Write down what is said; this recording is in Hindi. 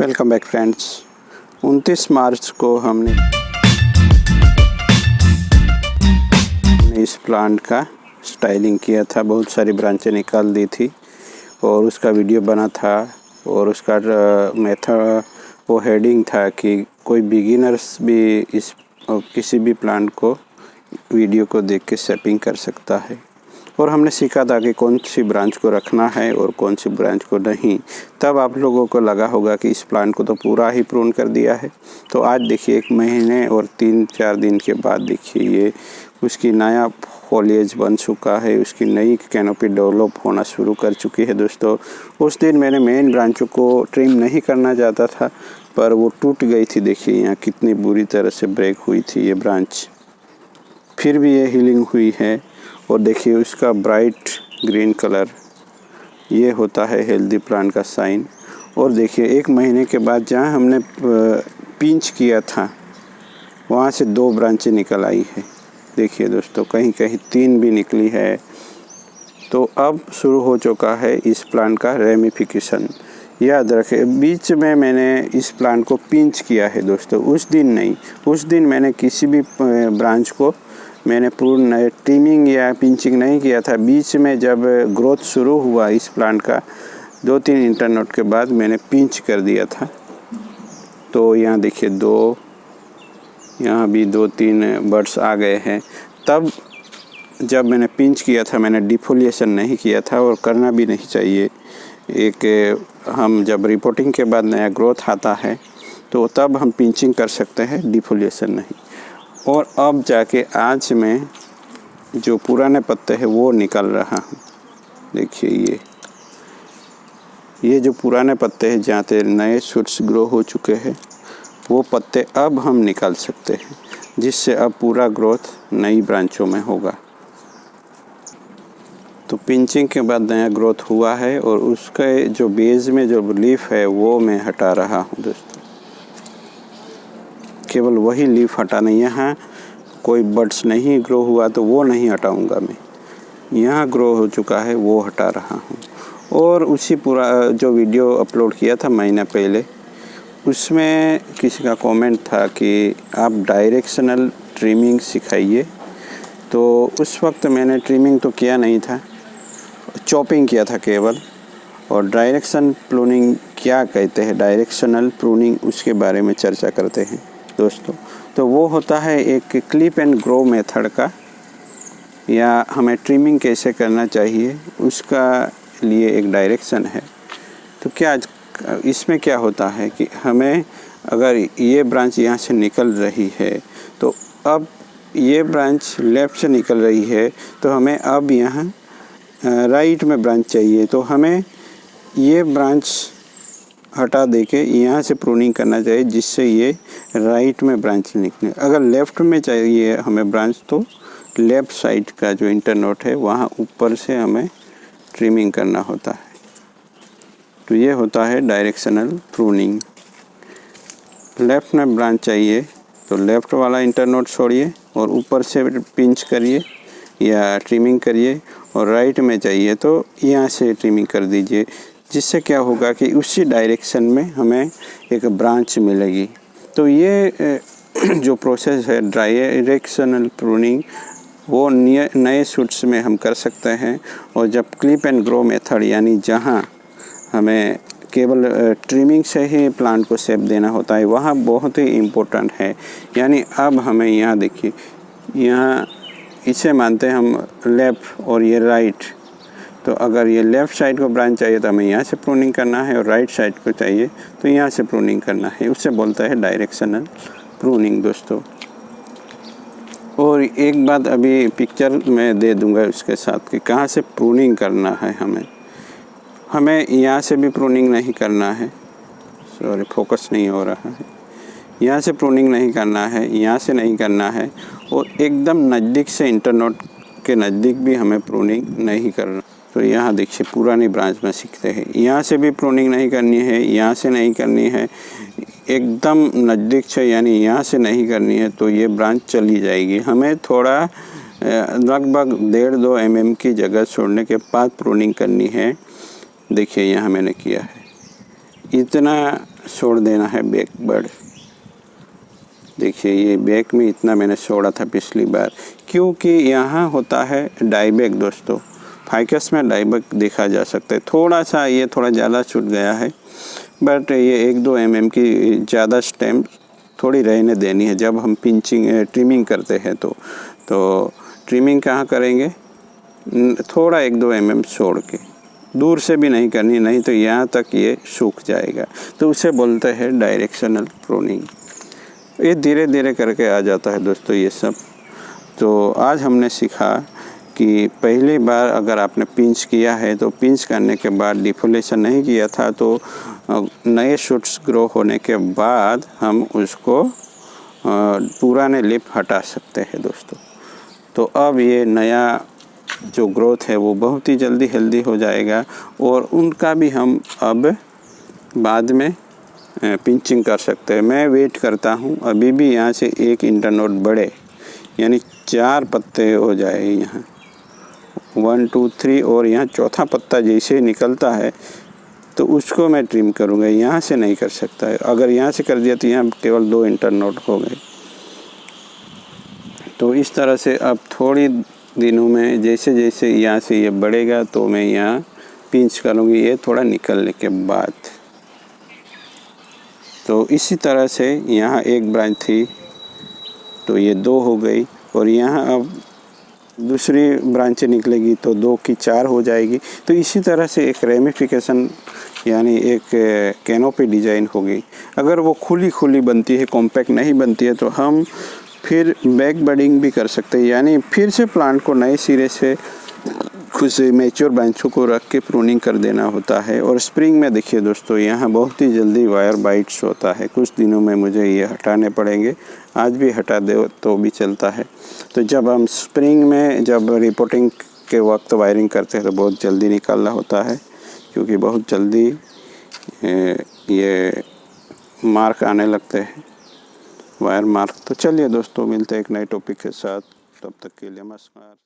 Welcome back friends. 29 मार्च को हमने इस प्लांट का स्टाइलिंग किया था, बहुत सारी ब्रांचें निकाल दी थी और उसका वीडियो बना था और उसका मेथड वो हेडिंग था कि कोई बिगिनर्स भी इस किसी भी प्लांट को वीडियो को देख के सेटिंग कर सकता है। और हमने सीखा था कि कौन सी ब्रांच को रखना है और कौन सी ब्रांच को नहीं। तब आप लोगों को लगा होगा कि इस प्लांट को तो पूरा ही प्रून कर दिया है। तो आज देखिए 1 महीने और 3-4 दिन के बाद देखिए ये उसकी नया फॉलिएज बन चुका है, उसकी नई कैनोपी डेवलप होना शुरू कर चुकी है। दोस्तों उस दिन मैंने मेन ब्रांचों को ट्रिम नहीं करना चाहता था, पर वो टूट गई थी। देखिए यहाँ कितनी बुरी तरह से ब्रेक हुई थी ये ब्रांच, फिर भी ये हीलिंग हुई है। और देखिए उसका ब्राइट ग्रीन कलर, ये होता है हेल्दी प्लांट का साइन। और देखिए 1 महीने के बाद जहाँ हमने पिंच किया था वहाँ से 2 ब्रांचें निकल आई है। देखिए दोस्तों कहीं कहीं 3 भी निकली है। तो अब शुरू हो चुका है इस प्लांट का रेमिफिकेशन। याद रखें बीच में मैंने इस प्लांट को पिंच किया है दोस्तों, उस दिन नहीं। उस दिन मैंने किसी भी ब्रांच को मैंने पूर्ण ट्रिमिंग या पिंचिंग नहीं किया था। बीच में जब ग्रोथ शुरू हुआ इस प्लांट का 2-3 इंटरनोट के बाद मैंने पिंच कर दिया था। तो यहाँ देखिए 2, यहाँ भी 2-3 बर्ड्स आ गए हैं। तब जब मैंने पिंच किया था मैंने डिफोलिएशन नहीं किया था और करना भी नहीं चाहिए। हम जब रिपोर्टिंग के बाद नया ग्रोथ आता है तो तब हम पिंचिंग कर सकते हैं, डिफोलिएशन नहीं। और अब जाके आज में जो पुराने पत्ते हैं वो निकल रहा हूँ। देखिए ये जो पुराने पत्ते हैं जहाँ से नए शूट्स ग्रो हो चुके हैं वो पत्ते अब हम निकाल सकते हैं, जिससे अब पूरा ग्रोथ नई ब्रांचों में होगा। तो पिंचिंग के बाद नया ग्रोथ हुआ है और उसके जो बेस में जो लीफ है वो मैं हटा रहा हूँ दोस्तों। केवल वही लीफ हटाना, यहाँ कोई बड्स नहीं ग्रो हुआ तो वो नहीं हटाऊंगा मैं। यहाँ ग्रो हो चुका है वो हटा रहा हूँ। और उसी पूरा जो वीडियो अपलोड किया था महीना पहले, उसमें किसी का कमेंट था कि आप डायरेक्शनल ट्रिमिंग सिखाइए। तो उस वक्त मैंने ट्रिमिंग तो किया नहीं था, चॉपिंग किया था केवल। और डायरेक्शन प्रूनिंग क्या कहते हैं, डायरेक्शनल प्रूनिंग, उसके बारे में चर्चा करते हैं दोस्तों। तो वो होता है एक क्लिप एंड ग्रो मेथड का, या हमें ट्रिमिंग कैसे करना चाहिए उसका लिए एक डायरेक्शन है। तो क्या इसमें क्या होता है कि हमें अगर ये ब्रांच यहाँ से निकल रही है तो अब ये ब्रांच लेफ़्ट से निकल रही है, तो हमें अब यहाँ राइट में ब्रांच चाहिए। तो हमें ये ब्रांच हटा दे के यहाँ से प्रूनिंग करना चाहिए, जिससे ये राइट में ब्रांच निकले। अगर लेफ़्ट में चाहिए हमें ब्रांच तो लेफ़्ट साइड का जो इंटरनोट है वहाँ ऊपर से हमें ट्रिमिंग करना होता है। तो ये होता है डायरेक्शनल प्रूनिंग। लेफ़्ट में ब्रांच चाहिए तो लेफ़्ट वाला इंटरनोट छोड़िए और ऊपर से पिंच करिए या ट्रिमिंग करिए, और राइट में चाहिए तो यहाँ से ट्रिमिंग कर दीजिए, जिससे क्या होगा कि उसी डायरेक्शन में हमें एक ब्रांच मिलेगी। तो ये जो प्रोसेस है डायरेक्शनल प्रूनिंग वो नए शूट्स में हम कर सकते हैं। और जब क्लिप एंड ग्रो मेथड, यानी जहाँ हमें केवल ट्रिमिंग से ही प्लांट को शेप देना होता है, वहाँ बहुत ही इम्पोर्टेंट है। यानी अब हमें यहाँ देखिए, यहाँ इसे मानते हैं हम लेफ़्ट और ये राइट। तो अगर ये लेफ़्ट साइड को ब्रांच चाहिए तो हमें यहाँ से प्रूनिंग करना है, और राइट साइड को चाहिए तो यहाँ से प्रूनिंग करना है। उससे बोलता है डायरेक्शनल प्रूनिंग दोस्तों। और एक बात अभी पिक्चर में दे दूँगा उसके साथ कि कहाँ से प्रूनिंग करना है। हमें यहाँ से भी प्रूनिंग नहीं करना है, सॉरी फोकस नहीं हो रहा है। यहाँ से प्रूनिंग नहीं करना है, यहाँ से नहीं करना है, और एकदम नज़दीक से इंटरनोट के नज़दीक भी हमें प्रूनिंग नहीं करना। तो यहाँ देखिए पुरानी ब्रांच में सीखते हैं, यहाँ से भी प्रूनिंग नहीं करनी है, यहाँ से नहीं करनी है, एकदम नज़दीक से यानी यहाँ से नहीं करनी है। तो ये ब्रांच चली जाएगी। हमें थोड़ा लगभग 1.5-2 mm की जगह छोड़ने के बाद प्रूनिंग करनी है। देखिए यहाँ मैंने किया है, इतना छोड़ देना है बैक बड। देखिए ये बैक में इतना मैंने छोड़ा था पिछली बार, क्योंकि यहाँ होता है डाईबैक दोस्तों। फाइकस में डाईबैक देखा जा सकता है। थोड़ा सा ये थोड़ा ज़्यादा छूट गया है, बट ये 1-2 mm की ज़्यादा स्टेम थोड़ी रहने देनी है जब हम ट्रिमिंग करते हैं। तो ट्रिमिंग कहाँ करेंगे, थोड़ा 1-2 mm छोड़ के, दूर से भी नहीं करनी, नहीं तो यहाँ तक ये सूख जाएगा। तो उसे बोलते हैं डायरेक्शनल प्रूनिंग। ये धीरे धीरे करके आ जाता है दोस्तों ये सब। तो आज हमने सीखा कि पहली बार अगर आपने पिंच किया है तो पिंच करने के बाद डिफोलेशन नहीं किया था, तो नए शूट्स ग्रो होने के बाद हम उसको पुराने लिप हटा सकते हैं दोस्तों। तो अब ये नया जो ग्रोथ है वो बहुत ही जल्दी हेल्दी हो जाएगा, और उनका भी हम अब बाद में पिंचिंग कर सकते हैं। मैं वेट करता हूँ अभी भी यहाँ से 1 इंटरनोड बढ़े, यानी 4 पत्ते हो जाए यहाँ 1 2 3, और यहाँ चौथा पत्ता जैसे निकलता है तो उसको मैं ट्रिम करूँगा। यहाँ से नहीं कर सकता है, अगर यहाँ से कर दिया तो यहाँ केवल 2 इंटरनोड हो गए। तो इस तरह से अब थोड़ी दिनों में जैसे जैसे यहाँ से ये बढ़ेगा तो मैं यहाँ पिंच करूँगी, ये थोड़ा निकलने के बाद। तो इसी तरह से यहाँ 1 ब्रांच थी तो ये 2 हो गई, और यहाँ अब दूसरी ब्रांच निकलेगी तो 2 की 4 हो जाएगी। तो इसी तरह से एक रेमिफिकेशन यानी एक कैनोपी डिजाइन होगी। अगर वो खुली खुली बनती है, कॉम्पैक्ट नहीं बनती है, तो हम फिर बैक बडिंग भी कर सकते हैं, यानी फिर से प्लांट को नए सिरे से कुछ मैच्योर ब्रांचों को रख के प्रूनिंग कर देना होता है। और स्प्रिंग में देखिए दोस्तों, यहाँ बहुत ही जल्दी वायर बाइट्स होता है। कुछ दिनों में मुझे ये हटाने पड़ेंगे, आज भी हटा दे तो भी चलता है। तो जब हम स्प्रिंग में जब रिपोर्टिंग के वक्त वायरिंग करते हैं तो बहुत जल्दी निकालना होता है, क्योंकि बहुत जल्दी ये मार्क आने लगते हैं, वायर मार्क। तो चलिए दोस्तों, मिलते हैं एक नए टॉपिक के साथ, तब तक के लिए नमस्कार।